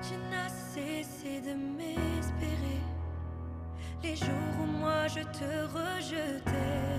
Tu n'as cessé de m'espérer les jours où moi je te rejetais.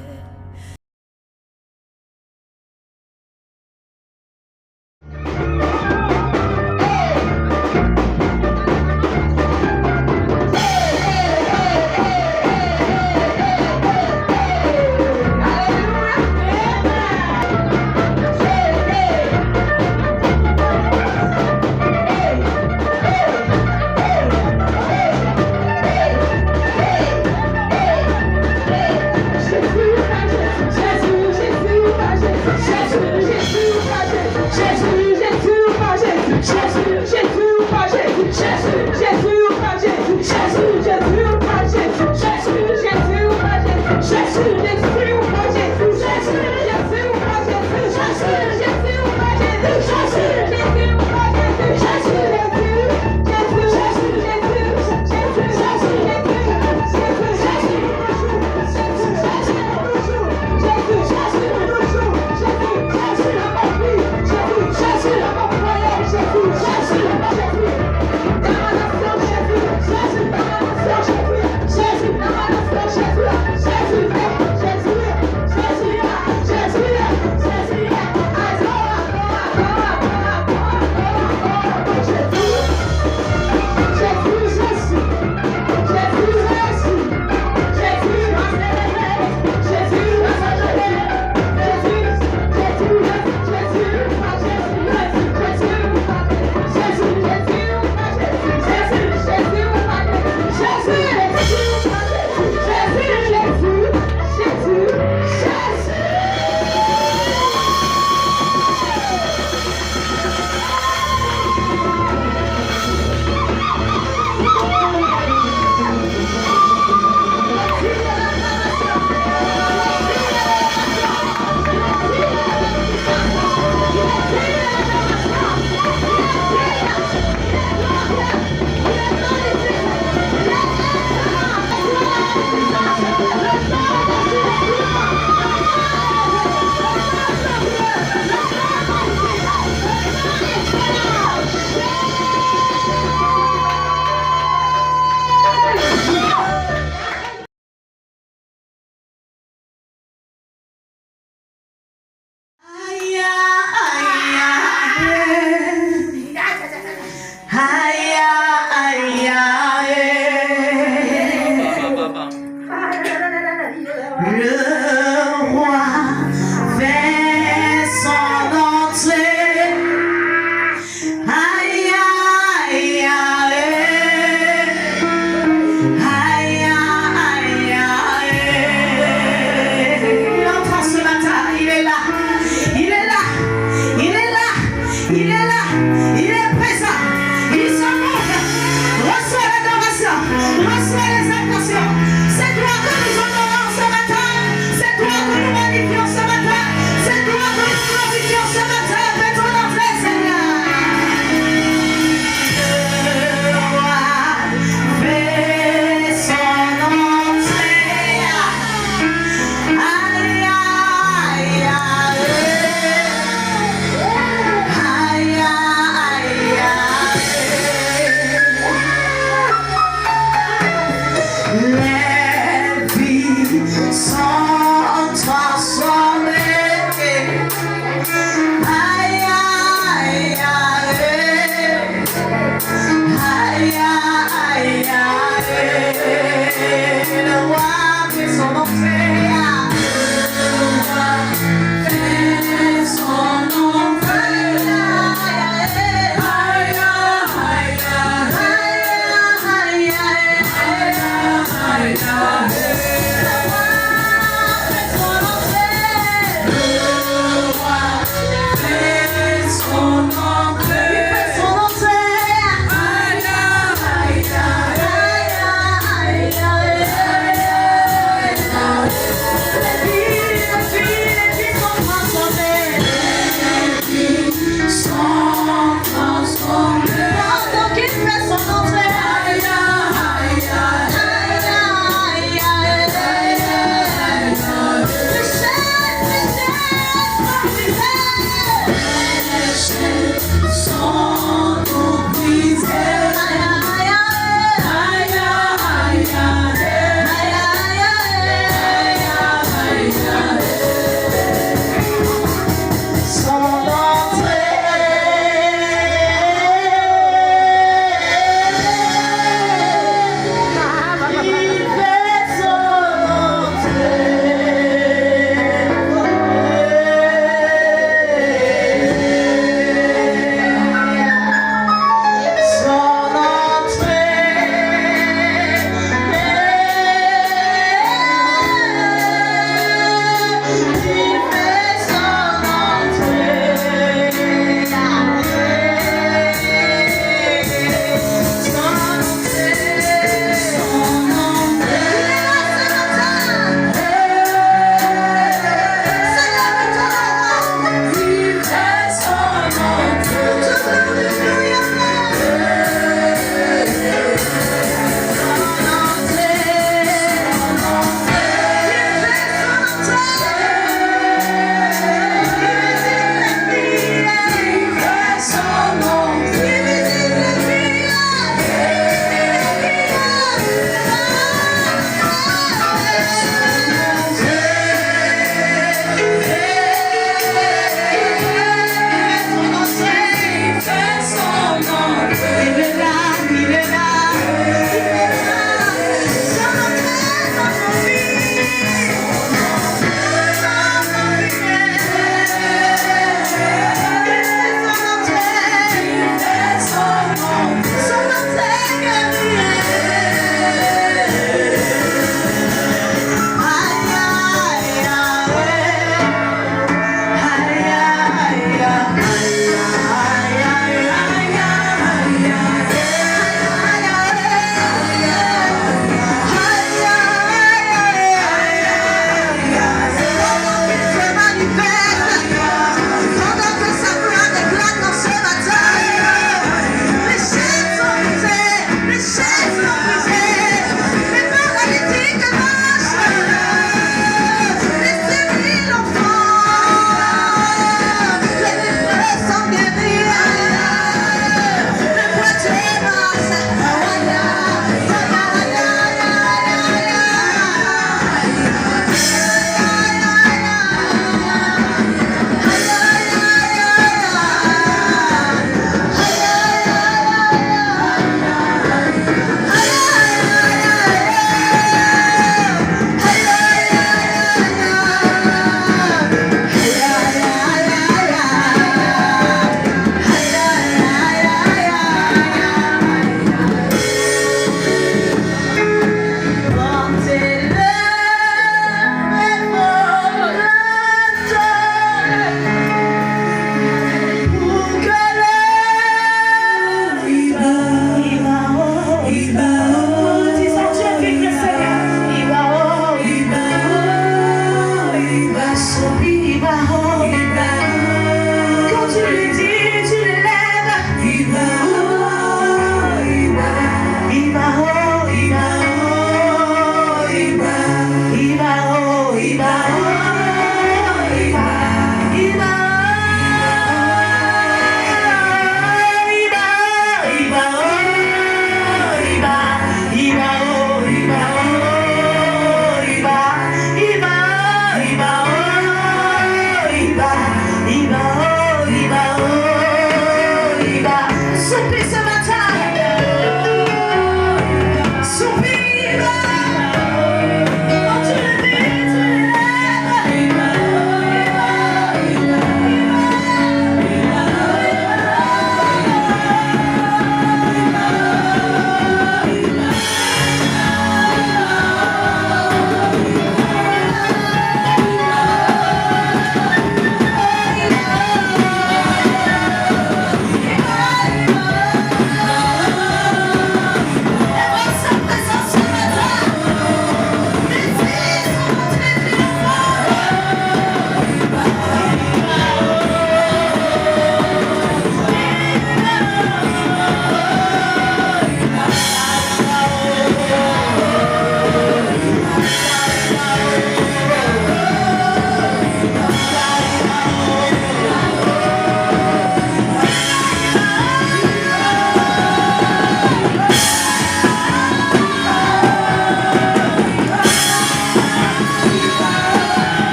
Il est présent, il se montre.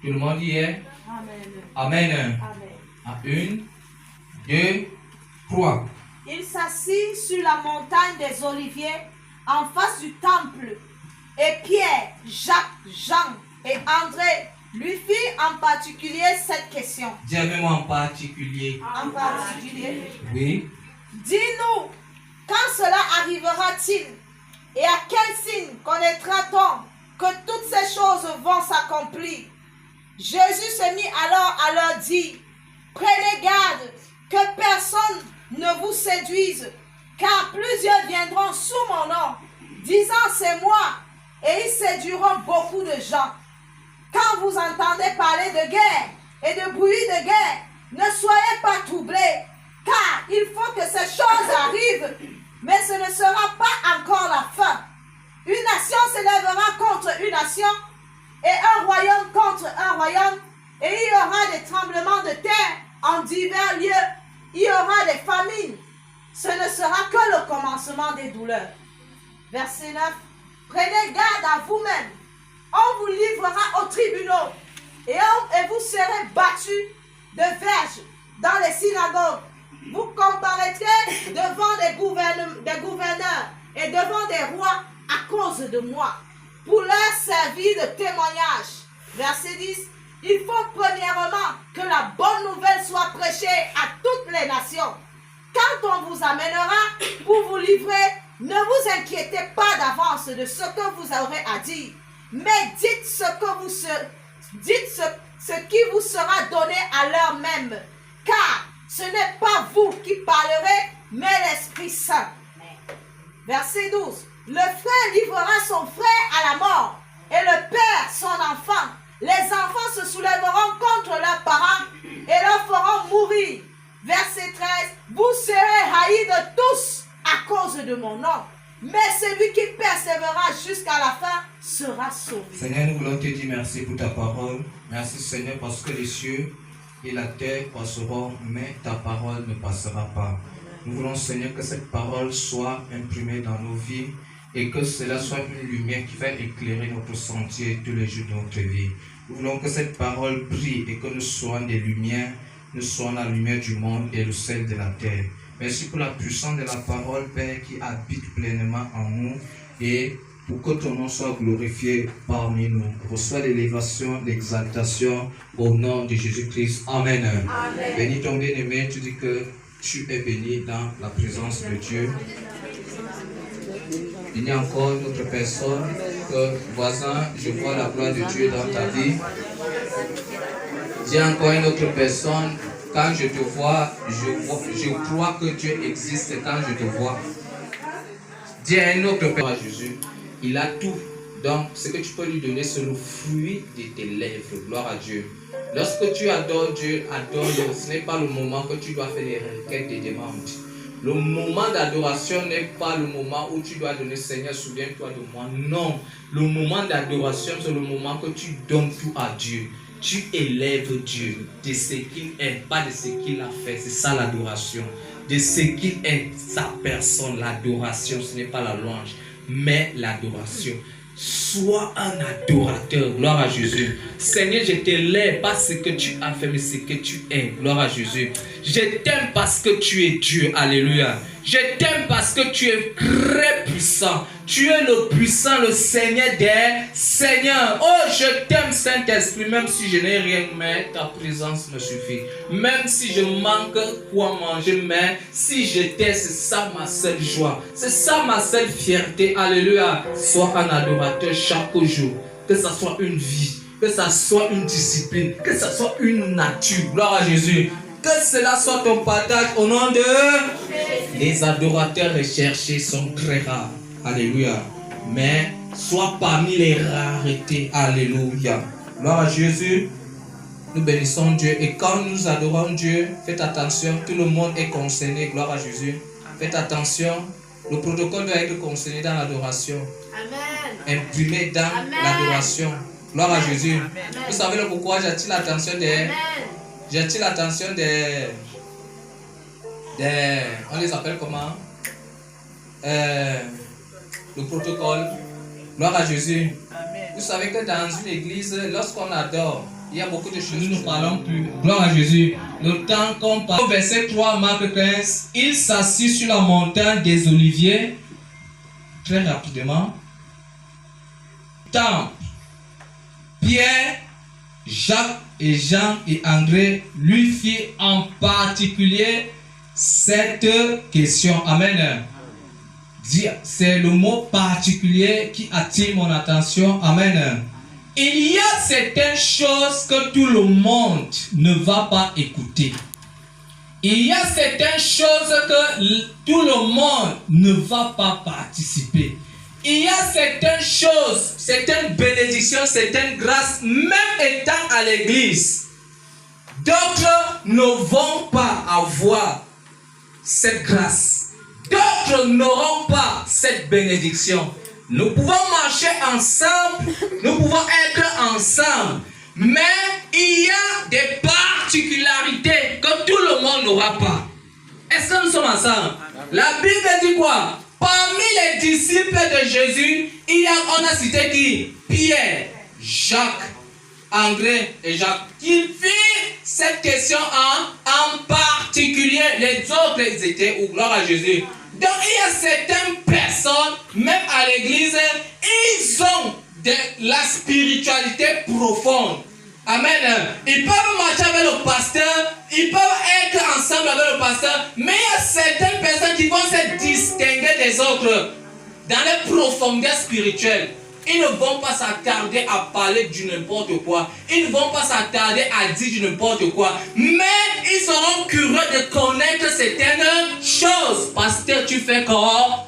Tout le monde y est? Amen. Amen. Une, deux, trois. Il s'assit sur la montagne des Oliviers en face du temple. Et Pierre, Jacques, Jean et André lui firent en particulier cette question. Dis-moi en particulier. En particulier. Oui. Dis-nous, quand cela arrivera-t-il? Et à quel signe connaîtra-t-on que toutes ces choses vont s'accomplir? Jésus se mit alors à leur dire, prenez garde que personne ne vous séduise, car plusieurs viendront sous mon nom, disant c'est moi, et ils séduiront beaucoup de gens. Quand vous entendez parler de guerre et de bruit de guerre, ne soyez pas troublés, car il faut que ces choses arrivent, mais ce ne sera pas encore la fin. Une nation s'élèvera contre une nation, et un royaume contre un royaume, et il y aura des tremblements de terre en divers lieux, il y aura des famines. Ce ne sera que le commencement des douleurs. Verset 9. Prenez garde à vous-même. On vous livrera aux tribunaux, et vous serez battus de verges dans les synagogues. Vous comparaîtrez devant des gouverneurs et devant des rois à cause de moi, pour leur servir de témoignage. Verset 10. Il faut premièrement que la bonne nouvelle soit prêchée à toutes les nations. Quand on vous amènera pour vous livrer, ne vous inquiétez pas d'avance de ce que vous aurez à dire, mais dites ce que Dites ce qui vous sera donné à l'heure même, car ce n'est pas vous qui parlerez, mais l'Esprit Saint. Verset 12. Le frère livrera son frère à la mort, et le père son enfant. Les enfants se soulèveront contre leurs parents et leur feront mourir. Verset 13. Vous serez haïs de tous à cause de mon nom, mais celui qui persévérera jusqu'à la fin sera sauvé. Seigneur, nous voulons te dire merci pour ta parole. Merci Seigneur parce que les cieux et la terre passeront, mais ta parole ne passera pas. Nous voulons Seigneur que cette parole soit imprimée dans nos vies et que cela soit une lumière qui va éclairer notre sentier tous les jours de notre vie. Nous voulons que cette parole brille et que nous soyons des lumières, nous soyons la lumière du monde et le sel de la terre. Merci pour la puissance de la parole, Père, qui habite pleinement en nous et pour que ton nom soit glorifié parmi nous. Reçois l'élévation, l'exaltation au nom de Jésus-Christ. Amen. Amen. Bénis ton bien-aimé, tu dis que tu es béni dans la présence de Dieu. Il y a encore une autre personne que, voisin, je vois la gloire de Dieu dans ta vie. Il y a encore une autre personne, quand je te vois, je crois que Dieu existe quand je te vois. Dis à une autre personne, Jésus, il a tout. Donc, ce que tu peux lui donner, c'est le fruit de tes lèvres. Gloire à Dieu. Lorsque tu adores Dieu, adore-le. Ce n'est pas le moment que tu dois faire les requêtes des demandes. Le moment d'adoration n'est pas le moment où tu dois donner, Seigneur, souviens-toi de moi. Non, le moment d'adoration, c'est le moment que tu donnes tout à Dieu. Tu élèves Dieu de ce qu'il est, pas de ce qu'il a fait. C'est ça l'adoration. De ce qu'il est, sa personne. L'adoration, ce n'est pas la louange, mais l'adoration. Sois un adorateur. Gloire à Jésus. Seigneur, je t'élève pas ce que tu as fait, mais ce que tu es. Gloire à Jésus. Je t'aime parce que tu es Dieu. Alléluia. Je t'aime parce que tu es très puissant. Tu es le puissant, le Seigneur des Seigneurs. Oh, je t'aime, Saint-Esprit, même si je n'ai rien, mais ta présence me suffit. Même si je manque quoi manger, mais si j'étais, c'est ça ma seule joie. C'est ça ma seule fierté. Alléluia. Sois un adorateur chaque jour. Que ça soit une vie, que ça soit une discipline, que ça soit une nature. Gloire à Jésus. Que cela soit ton partage au nom de Jésus. Les adorateurs recherchés sont très rares. Alléluia. Mais sois parmi les raretés. Alléluia. Gloire à Jésus. Nous bénissons Dieu. Et quand nous adorons Dieu, faites attention, tout le monde est concerné. Gloire à Jésus. Faites attention. Le protocole doit être concerné dans l'adoration. Amen. Imprimé dans l'adoration. Gloire à Jésus. Amen. Vous savez le pourquoi j'attire l'attention des... J'attire l'attention des... On les appelle comment? Le protocole. Gloire à Jésus. Amen. Vous savez que dans une église, lorsqu'on adore, il y a beaucoup de choses. Nous ne parlons plus. Gloire à Jésus. Le temps qu'on parle. Verset 3, Marc 15. Il s'assit sur la montagne des Oliviers. Très rapidement. Temple. Pierre, Jacques et Jean et André lui firent en particulier cette question. Amen. C'est le mot particulier qui attire mon attention. Amen. Il y a certaines choses que tout le monde ne va pas écouter. Il y a certaines choses que tout le monde ne va pas participer. Il y a certaines choses, certaines bénédictions, certaines grâces, même étant à l'église, d'autres ne vont pas avoir cette grâce. D'autres n'auront pas cette bénédiction. Nous pouvons marcher ensemble, nous pouvons être ensemble, mais il y a des particularités que tout le monde n'aura pas. Est-ce que nous sommes ensemble? La Bible dit quoi? Parmi les disciples de Jésus, on a cité qui? Pierre, Jacques, André et Jacques. Ils firent cette question en particulier. Les autres, ils étaient où? Gloire à Jésus. Donc il y a certaines personnes, même à l'église, ils ont de la spiritualité profonde. Amen. Ils peuvent marcher avec le pasteur, ils peuvent être ensemble avec le pasteur, mais il y a certaines personnes qui vont se distinguer des autres dans les profondeurs spirituelles. Ils ne vont pas s'attarder à parler du n'importe quoi. Ils ne vont pas s'attarder à dire du n'importe quoi. Mais ils seront curieux de connaître certaines choses. Pasteur, tu fais comment?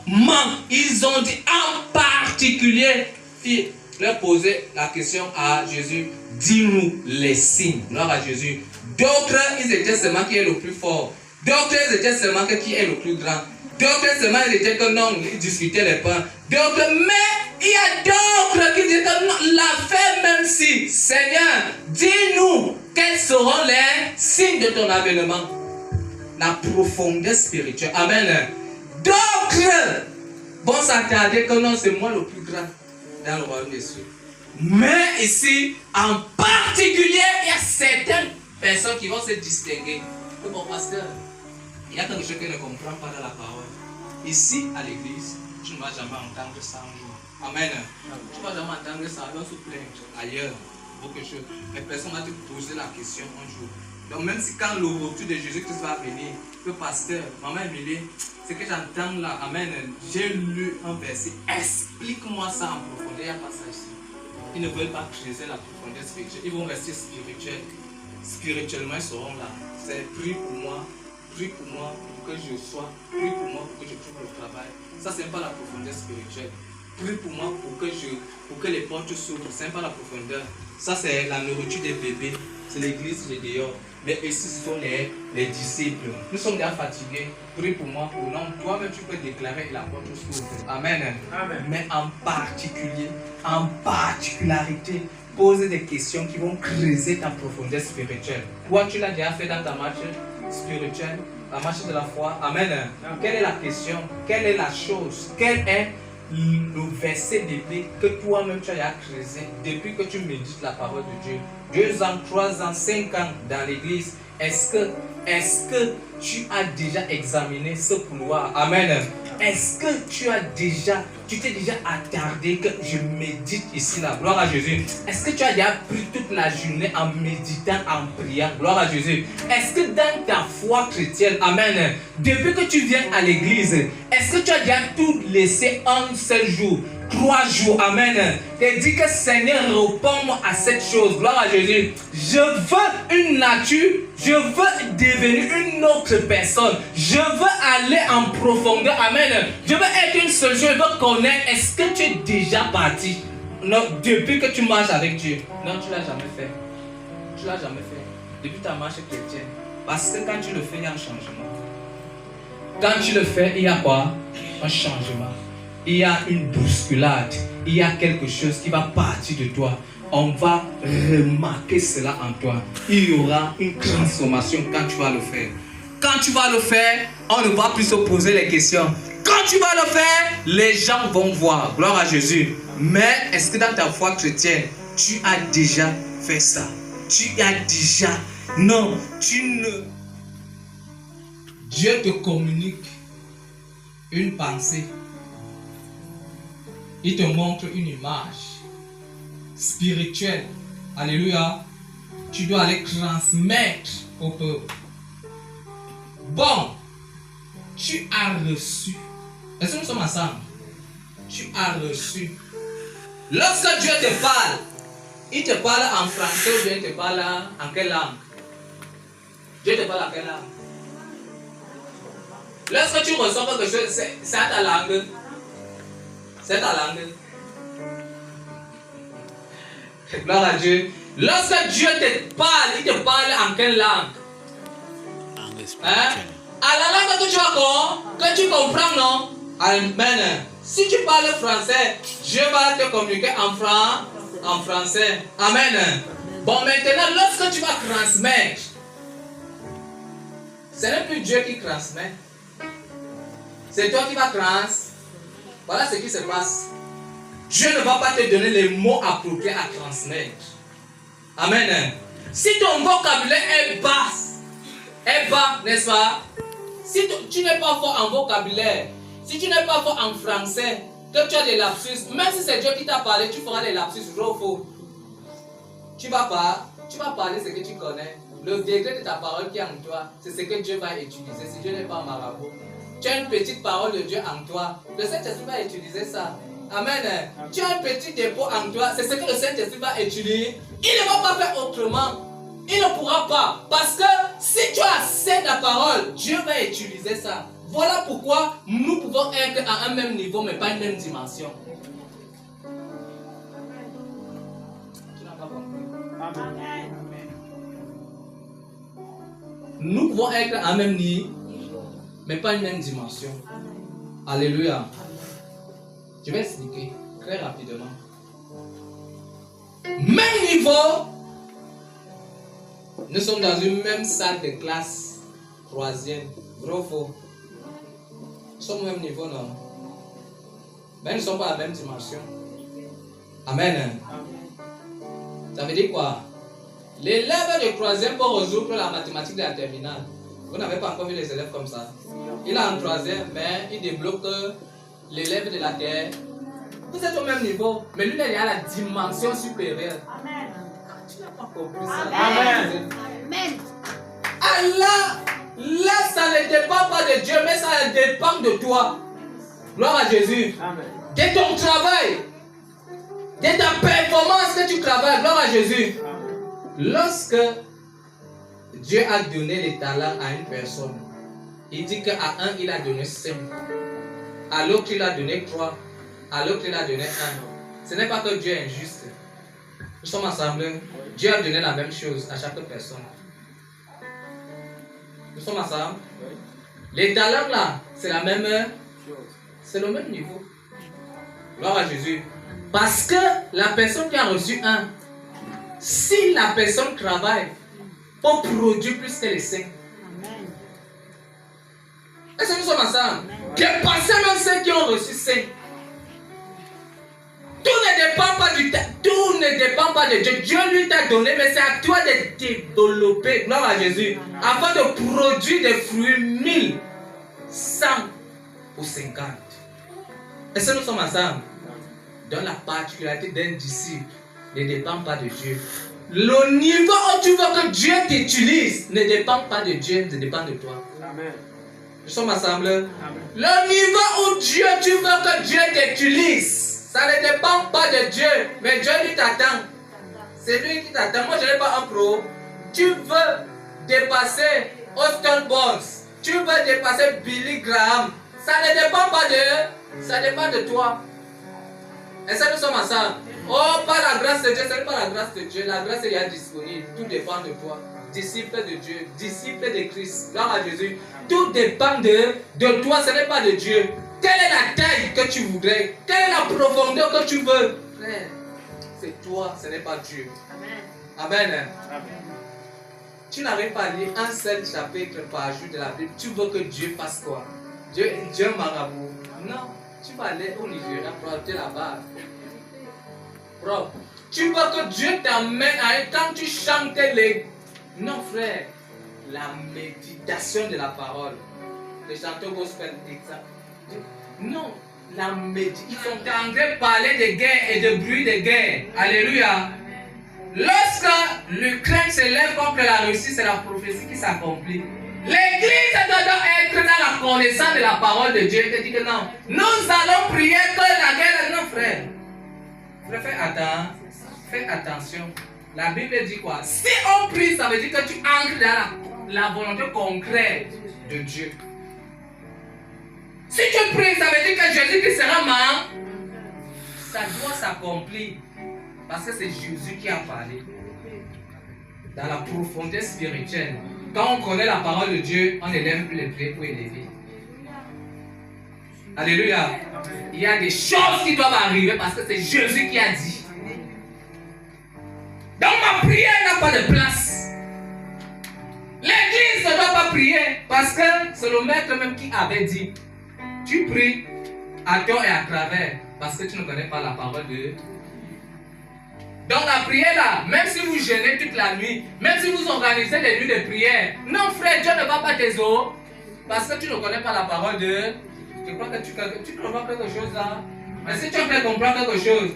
Ils ont dit en particulier, leur poser la question à Jésus, dis-nous les signes. Gloire à Jésus. D'autres, ils étaient seulement qui est le plus fort. D'autres, ils étaient seulement qui est le plus grand. D'autres, seulement ils étaient que non, ils discutaient les pains. D'autres, mais il y a d'autres qui disent que non, la fait même si, Seigneur, dis-nous quels seront les signes de ton avènement. La profondeur spirituelle. Amen. D'autres vont s'attarder que non, c'est moi le plus grand dans le royaume des cieux. Mais ici, en particulier, il y a certaines personnes qui vont se distinguer. Bon, pasteur, il y a quelque chose que je ne comprends pas dans la parole. Ici, à l'église, tu ne vas jamais entendre ça un jour. Amen. Tu ne vas jamais entendre ça, on se plaindre ailleurs. Beaucoup de choses. Mais personne va te poser la question un jour. Donc, même si quand le retour de Jésus-Christ va venir, le pasteur, maman Emilie, ce que j'entends là, amen, j'ai lu un verset, explique-moi ça en profondeur, il n'y a pas ça ici. Ils ne veulent pas creuser la profondeur spirituelle, ils vont rester spirituels. Spirituellement, ils seront là. C'est prie pour moi pour que je sois, prie pour moi pour que je trouve le travail. Ça, c'est pas la profondeur spirituelle. Prie pour moi pour que les portes s'ouvrent, c'est pas la profondeur. Ça, c'est la nourriture des bébés, c'est l'église de dehors. Mais ici, ce sont les disciples. Nous sommes déjà fatigués. Prie pour moi, pour non. Toi-même, tu peux déclarer et la porte s'ouvre. Amen. Amen. Mais en particularité, poser des questions qui vont creuser ta profondeur spirituelle. Toi, tu l'as déjà fait dans ta marche spirituelle, la marche de la foi. Amen. Amen. Quelle est la question? Quelle est la chose? Quel est le verset biblique que toi-même tu as creusé depuis que tu médites la parole de Dieu? 2 ans, 3 ans, 5 ans dans l'église. Est-ce que tu as déjà examiné ce couloir? Amen. Est-ce que tu t'es déjà attardé que je médite ici la gloire à Jésus? Est-ce que tu as déjà pris toute la journée en méditant, en priant? Gloire à Jésus. Est-ce que dans ta foi chrétienne, amen, depuis que tu viens à l'église, est-ce que tu as déjà tout laissé un seul jour? 3 jours, amen. Et dis que Seigneur, réponds-moi à cette chose. Gloire à Jésus. Je veux une nature, je veux devenir une autre personne. Je veux aller en profondeur, amen. Je veux être une seule chose, je veux connaître. Est-ce que tu es déjà parti? Non, depuis que tu marches avec Dieu. Non, tu ne l'as jamais fait. Tu ne l'as jamais fait. Depuis ta marche chrétienne. Parce que quand tu le fais, il y a un changement. Quand tu le fais, il y a quoi? Un changement. Il y a une bousculade, il y a quelque chose qui va partir de toi. On va remarquer cela en toi. Il y aura une transformation quand tu vas le faire. Quand tu vas le faire, on ne va plus se poser les questions. Quand tu vas le faire, les gens vont voir. Gloire à Jésus. Mais est-ce que dans ta foi chrétienne, tu as déjà fait ça? Tu as déjà... Non, tu ne... Dieu te communique une pensée. Il te montre une image spirituelle. Alléluia. Tu dois aller transmettre au peuple. Bon, tu as reçu. Est-ce que nous sommes ensemble? Tu as reçu. Lorsque Dieu te parle, il te parle en français ou bien il te parle en quelle langue? Dieu te parle en quelle langue? Lorsque tu reçois quelque chose, c'est à ta langue. C'est ta langue. Gloire à Dieu. Lorsque Dieu te parle, il te parle en quelle langue? Hein? À la langue que tu comprends, non? Amen. Si tu parles français, Dieu va te communiquer en français. Amen. Bon, maintenant, lorsque tu vas transmettre, ce n'est plus Dieu qui transmet. C'est toi qui vas transmettre. Voilà ce qui se passe. Dieu ne va pas te donner les mots appropriés à transmettre. Amen. Si ton vocabulaire est bas, n'est-ce pas? Si tu n'es pas fort en vocabulaire, si tu n'es pas fort en français, que tu as des lapsus, même si c'est Dieu qui t'a parlé, tu feras des lapsus faux. Tu vas parler ce que tu connais. Le degré de ta parole qui est en toi, c'est ce que Dieu va utiliser. Si Dieu n'est pas marabout, tu as une petite parole de Dieu en toi. Le Saint-Esprit va utiliser ça. Amen. Tu as un petit dépôt en toi. C'est ce que le Saint-Esprit va utiliser. Il ne va pas faire autrement. Il ne pourra pas. Parce que si tu as assez de la parole, Dieu va utiliser ça. Voilà pourquoi nous pouvons être à un même niveau, mais pas une même dimension. Tu n'as pas compris. Amen. Nous pouvons être à un même niveau, mais pas une même dimension. Alléluia. Je vais expliquer très rapidement. Même niveau, nous sommes dans une même salle de classe, troisième, vrai ou faux? Nous sommes au même niveau, non? Mais nous ne sommes pas à la même dimension. Amen. Ça veut dire quoi? L'élève de troisième peut résoudre la mathématique de la terminale. Vous n'avez pas encore vu les élèves comme ça. Il est en troisième, mais il débloque l'élève de la terre. Vous êtes au même niveau, mais lui, il est à la dimension supérieure. Amen. Tu n'as pas compris ça. Amen. Amen. Allah, là, ça ne dépend pas de Dieu, mais ça dépend de toi. Gloire à Jésus. Amen. De ton travail, de ta performance que tu travailles. Gloire à Jésus. Lorsque Dieu a donné les talents à une personne, il dit qu'à un, il a donné 5. À l'autre, il a donné 3. À l'autre, il a donné 1. Ce n'est pas que Dieu est injuste. Nous sommes ensemble. Dieu a donné la même chose à chaque personne. Nous sommes ensemble. Les talents là, c'est la même chose. C'est le même niveau. Gloire à Jésus. Parce que la personne qui a reçu 1, si la personne travaille, peut produire plus que les 5. Est-ce que nous sommes ensemble? Dépasser même ceux qui ont reçu 5. Tout ne dépend pas de Dieu. Dieu lui t'a donné, mais c'est à toi de développer, gloire à Jésus, afin de produire des fruits 1000, 100 ou 50. Est-ce que nous sommes ensemble? Dans la particularité d'un disciple ne dépend pas de Dieu. Le niveau où tu veux que Dieu t'utilise ne dépend pas de Dieu, ne dépend de toi. Amen. Nous sommes ensemble. Amen. Le niveau où tu veux que Dieu t'utilise, ça ne dépend pas de Dieu, mais Dieu lui t'attend. C'est lui qui t'attend. Moi, je n'ai pas un pro. Tu veux dépasser Austin Bonds, tu veux dépasser Billy Graham, ça ne dépend pas de, ça dépend de toi. Est-ce que nous sommes ensemble? Oh, pas la grâce de Dieu, ce n'est pas la grâce de Dieu. La grâce est déjà disponible. Tout dépend de toi. Disciple de Dieu, disciple de Christ. Gloire à Jésus. Tout dépend de toi, ce n'est pas de Dieu. Quelle est la taille que tu voudrais? Quelle est la profondeur que tu veux? Frère, c'est toi, ce n'est pas Dieu. Amen. Amen. Amen. Tu n'arrives pas à lire un seul chapitre par jour de la Bible. Tu veux que Dieu fasse quoi? Dieu marabout. Non, tu vas aller au Nigeria pour acheter la base. Propre. Tu veux que Dieu t'amène à quand tu chantes les... Non frère, la méditation de la parole. Les chanteurs gospel, exact. Non, la méditation. Ils sont en train de parler de guerre et de bruit de guerre. Alléluia. Lorsque l'Ukraine se lève contre la Russie, c'est la prophétie qui s'accomplit. L'église doit être dans la connaissance de la parole de Dieu. Il te dit que non, nous allons prier que la guerre. Non frère. Fais attention. La Bible dit quoi? Si on prie, ça veut dire que tu entres dans la volonté concrète de Dieu. Si tu pries, ça veut dire que Jésus qui sera mort, ça doit s'accomplir. Parce que c'est Jésus qui a parlé. Dans la profondeur spirituelle. Quand on connaît la parole de Dieu, on élève plus les pieds pour élever. Alléluia. Il y a des choses qui doivent arriver parce que c'est Jésus qui a dit. Donc ma prière n'a pas de place. L'église ne doit pas prier parce que c'est le maître même qui avait dit. Tu pries à tort et à travers parce que tu ne connais pas la parole de Dieu. Donc la prière là, même si vous jeûnez toute la nuit, même si vous organisez des nuits de prière, non frère, Dieu ne va pas t'exaucer parce que tu ne connais pas la parole de Dieu. Je crois que tu comprends quelque chose là. Mais si tu as comprendre quelque chose,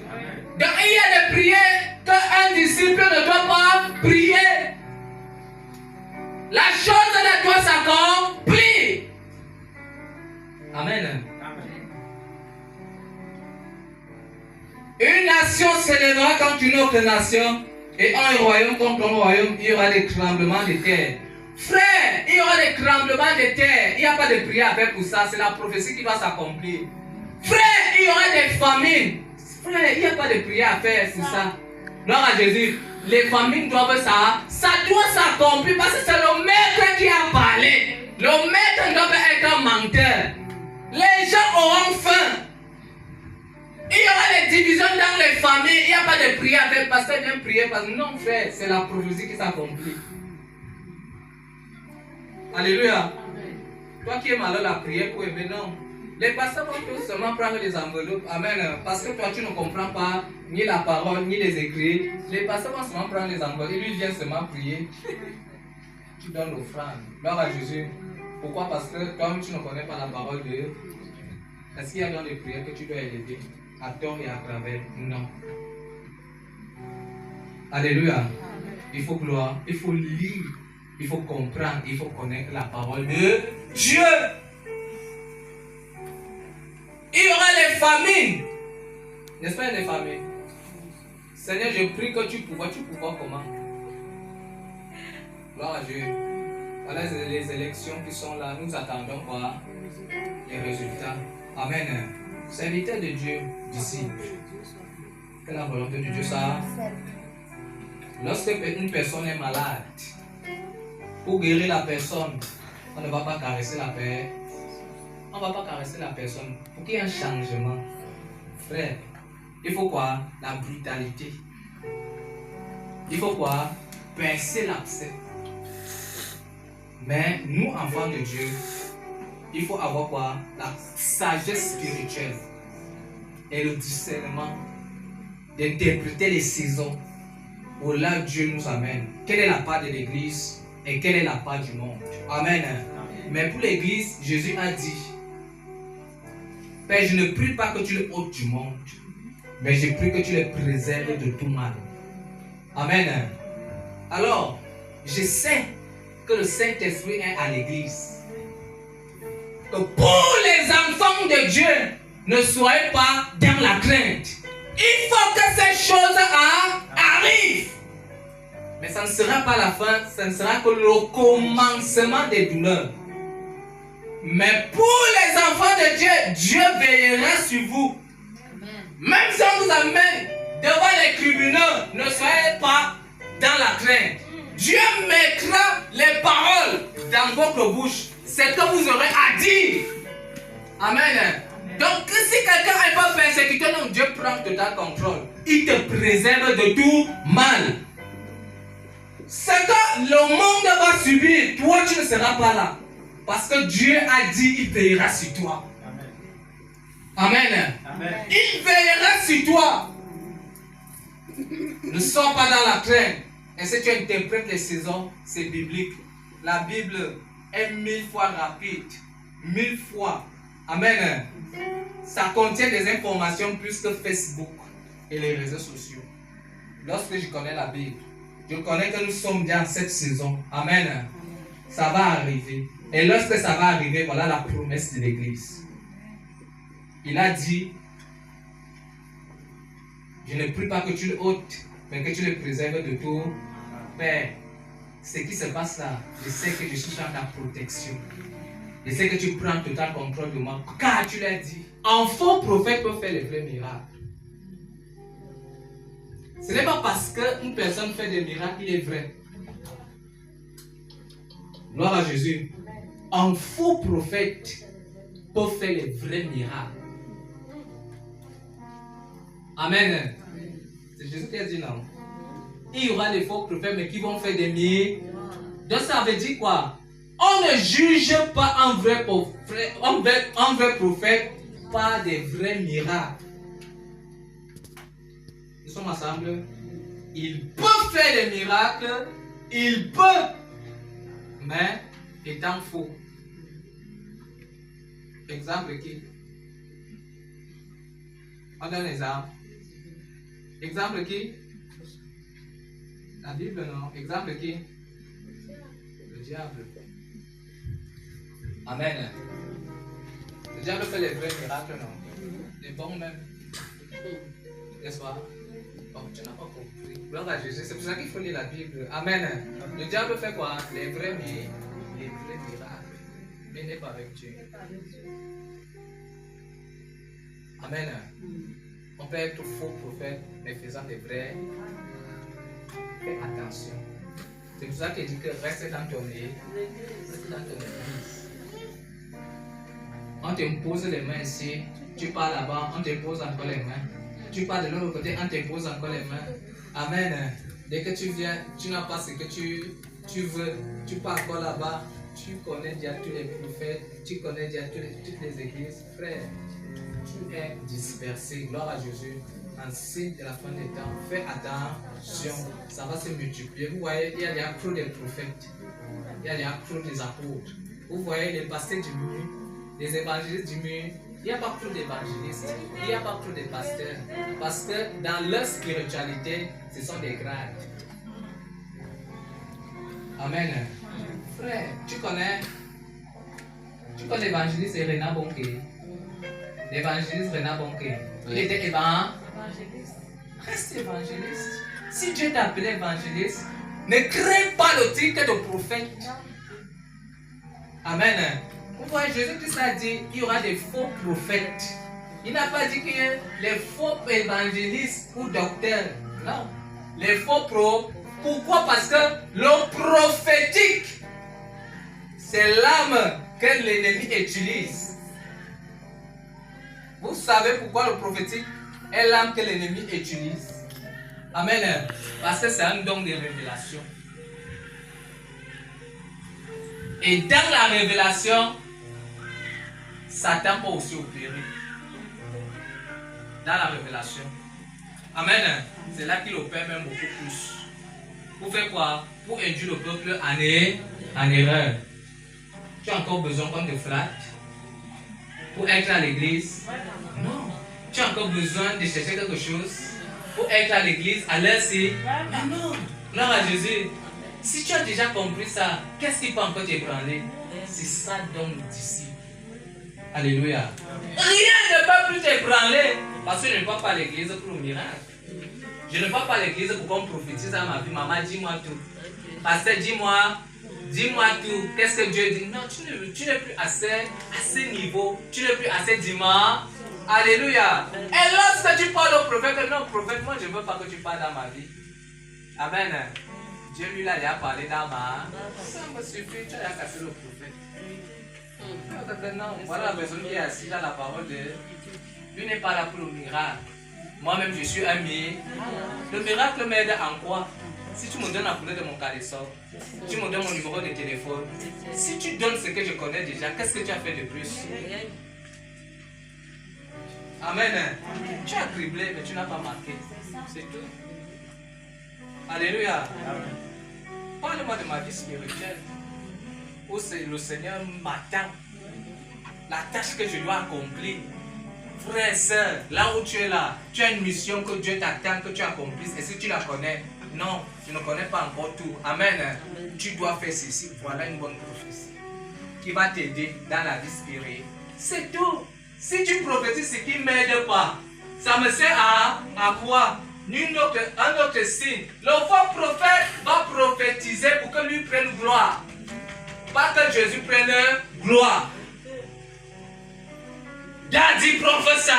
donc il y a des prières qu'un disciple ne doit pas prier. La chose de toi s'accomplit. Amen. contre une autre nation et un royaume contre un royaume, il y aura des tremblements de terre. Frère, il y aura des tremblements de terre. Il n'y a pas de prière à faire pour ça. C'est la prophétie qui va s'accomplir. Frère, il y aura des famines. Frère, il n'y a pas de prière à faire pour ça. Gloire à Jésus. Les famines doivent ça doit s'accomplir parce que c'est le maître qui a parlé. Le maître doit être un menteur. Les gens auront faim. Il y aura des divisions dans les familles. Il n'y a pas de prière à faire. Pasteur vient prier. Non, frère, c'est la prophétie qui s'accomplit. Alléluia. Toi qui es malade à prier pour aimer, non. Les pasteurs vont tous seulement prendre les enveloppes. Amen. Parce que toi tu ne comprends pas ni la parole, ni les écrits. Les pasteurs vont seulement prendre les enveloppes. Et lui vient seulement prier. Tu donnes l'offrande. Gloire à Jésus. Pourquoi? Parce que comme tu ne connais pas la parole de Dieu, est-ce qu'il y a dans les prières que tu dois élever à tort et à travers? Non. Alléluia. Il faut gloire. Il faut lire. Il faut comprendre. Il faut connaître la parole de Dieu. Il y aura les famines. N'est-ce pas les famines? Seigneur, je prie que tu pourras comment? Gloire à Dieu. Voilà les élections qui sont là. Nous attendons quoi? Les résultats. Amen. Serviteur de Dieu, disciple. Que la volonté de Dieu ça. Lorsque une personne est malade, pour guérir la personne, on ne va pas caresser la paix. On ne va pas caresser la personne. Pour qu'il y ait un changement, frère, il faut quoi? La brutalité. Il faut quoi? Percer l'abcès. Mais nous, enfants de Dieu, il faut avoir quoi? La sagesse spirituelle et le discernement d'interpréter les saisons où là Dieu nous amène. Quelle est la part de l'église et quelle est la part du monde? Amen. Mais pour l'église, Jésus a dit: Père, je ne prie pas que tu les ôtes du monde, mais je prie que tu les préserves de tout mal. Amen. Alors, je sais que le Saint-Esprit est à l'église. Que pour les enfants de Dieu, ne soyez pas dans la crainte. Il faut que ces choses arrivent. Mais ça ne sera pas la fin, ça ne sera que le commencement des douleurs. Mais pour les enfants de Dieu, Dieu veillera sur vous. Même si on vous amène devant les tribunaux, ne soyez pas dans la crainte. Dieu mettra les paroles dans votre bouche. C'est que vous aurez à dire. Amen. Donc si quelqu'un n'est pas persécuté, non, Dieu prend total contrôle. Il te préserve de tout mal. Ce que le monde va subir, toi tu ne seras pas là. Parce que Dieu a dit, il veillera sur toi. Amen. Amen. Il veillera sur toi. Ne sois pas dans la crainte. Et si tu interprètes les saisons, c'est biblique. La Bible est 1000 fois rapide. 1000 fois. Amen. Ça contient des informations plus que Facebook et les réseaux sociaux. Lorsque je connais la Bible, je connais que nous sommes dans cette saison. Amen. Ça va arriver. Et lorsque ça va arriver, voilà la promesse de l'Église. Il a dit: je ne prie pas que tu le ôtes, mais que tu le préserves de tout. Père, ce qui se passe là, je sais que je suis dans ta protection. Je sais que tu prends total contrôle de moi. Car tu l'as dit, un faux prophète peut faire les vrais miracles. Ce n'est pas parce qu'une personne fait des miracles qu'il est vrai. Gloire à Jésus. Un faux prophète peut faire les vrais miracles. Amen. C'est Jésus qui a dit non. Il y aura des faux prophètes, mais qui vont faire des miracles. Donc ça veut dire quoi? On ne juge pas un vrai prophète par des vrais miracles. Nous sommes ensemble. Il peut faire des miracles. Il peut. Mais étant faux. Exemple qui? On donne un exemple. Exemple qui? La Bible, non. Exemple qui? Le diable. Amen. Le diable fait les vrais miracles, non. Les bons même. N'est-ce pas? Oh, tu n'as pas compris. Gloire à Jésus. C'est pour ça qu'il faut lire la Bible. Amen. Le diable fait quoi? Les vrais miracles. Mais n'est pas avec Dieu. Amen. On peut être faux prophète, mais faisant des vrais. Fais attention. C'est pour ça qu'il dit que reste dans ton église. Reste dans ton église. On te pose les mains ici, tu pars là-bas, on te pose encore les mains. Tu pars de l'autre côté, on te pose encore les mains. Amen. Dès que tu viens, tu n'as pas ce que tu veux. Tu pars encore là-bas, tu connais déjà tous les prophètes, tu connais déjà toutes les églises. Frère, tu es dispersé. Gloire à Jésus. En signe de la fin des temps, fais attention, ça va se multiplier. Vous voyez, il y a déjà trop de prophètes, il y a déjà trop des apôtres. Vous voyez, les pasteurs diminuent, les évangélistes diminuent. Il n'y a pas trop d'évangélistes, il n'y a pas trop de pasteurs, parce que dans leur spiritualité, ce sont des grades. Amen. Frère, tu connais l'évangéliste Renard Bonke. L'évangéliste Renard Bonke. Il était évangéliste. Reste évangéliste. Si Dieu t'a appelé évangéliste, ne crée pas le titre de prophète. Amen. Vous voyez, Jésus-Christ a dit qu'il y aura des faux prophètes. Il n'a pas dit qu'il y a les faux évangélistes ou docteurs. Non. Les faux pros. Pourquoi? Parce que le prophétique, c'est l'âme que l'ennemi utilise. Vous savez pourquoi le prophétique est l'âme que l'ennemi utilise? Amen. Parce que c'est un don de révélation. Et dans la révélation, Satan peut aussi opérer. Dans la révélation. Amen. C'est là qu'il opère même beaucoup plus. Pour faire quoi? Pour induire le peuple en erreur. Tu as encore besoin qu'on te flatte pour être à l'église? Non. Tu as encore besoin de chercher quelque chose pour être à l'église à l'heure ci? Non. Gloire à Jésus. Si tu as déjà compris ça, qu'est-ce qui peut encore t'ébranler? C'est ça donc d'ici. Alléluia. Rien ne peut plus t'ébranler parce que je ne vais pas à l'église pour le miracle. Je ne vais pas à l'église pour qu'on prophétise à ma vie. Maman, dis-moi tout. Pasteur, dis-moi tout. Qu'est-ce que Dieu dit? Non, tu n'es plus à ce niveau. Tu n'es plus à ce dimanche. Alléluia. Et lorsque tu parles au prophète, non, prophète, moi je ne veux pas que tu parles dans ma vie. Amen. Dieu lui là, il a parlé dans ma. Ça me suffit, tu as cassé le prophète. Non, voilà la personne qui est assise dans la parole de. Lui n'est pas là pour le miracle. Moi-même, je suis un miracle. Le miracle m'aide en quoi? Si tu me donnes la couleur de mon caleçon, tu me donnes mon numéro de téléphone. Si tu donnes ce que je connais déjà, qu'est-ce que tu as fait de plus? Amen. Tu as criblé, mais tu n'as pas marqué. C'est tout. Alléluia. Parle-moi de ma vie spirituelle. Où c'est le Seigneur m'attend. La tâche que je dois accomplir. Frère, sœur, là où tu es là, tu as une mission que Dieu t'attend que tu accomplisses. Et si tu la connais, non, tu ne connais pas encore tout. Amen. Tu dois faire ceci. Voilà une bonne prophétie qui va t'aider dans la vie spirituelle. C'est tout. Si tu prophétises ce qui ne m'aide pas, ça me sert à quoi? Un autre signe. Le faux prophète va prophétiser pour que lui prenne gloire. Pas que Jésus prenne gloire. Daddy prophesy.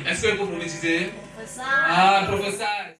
Est-ce que vous prophétisez? Ah, prophesy.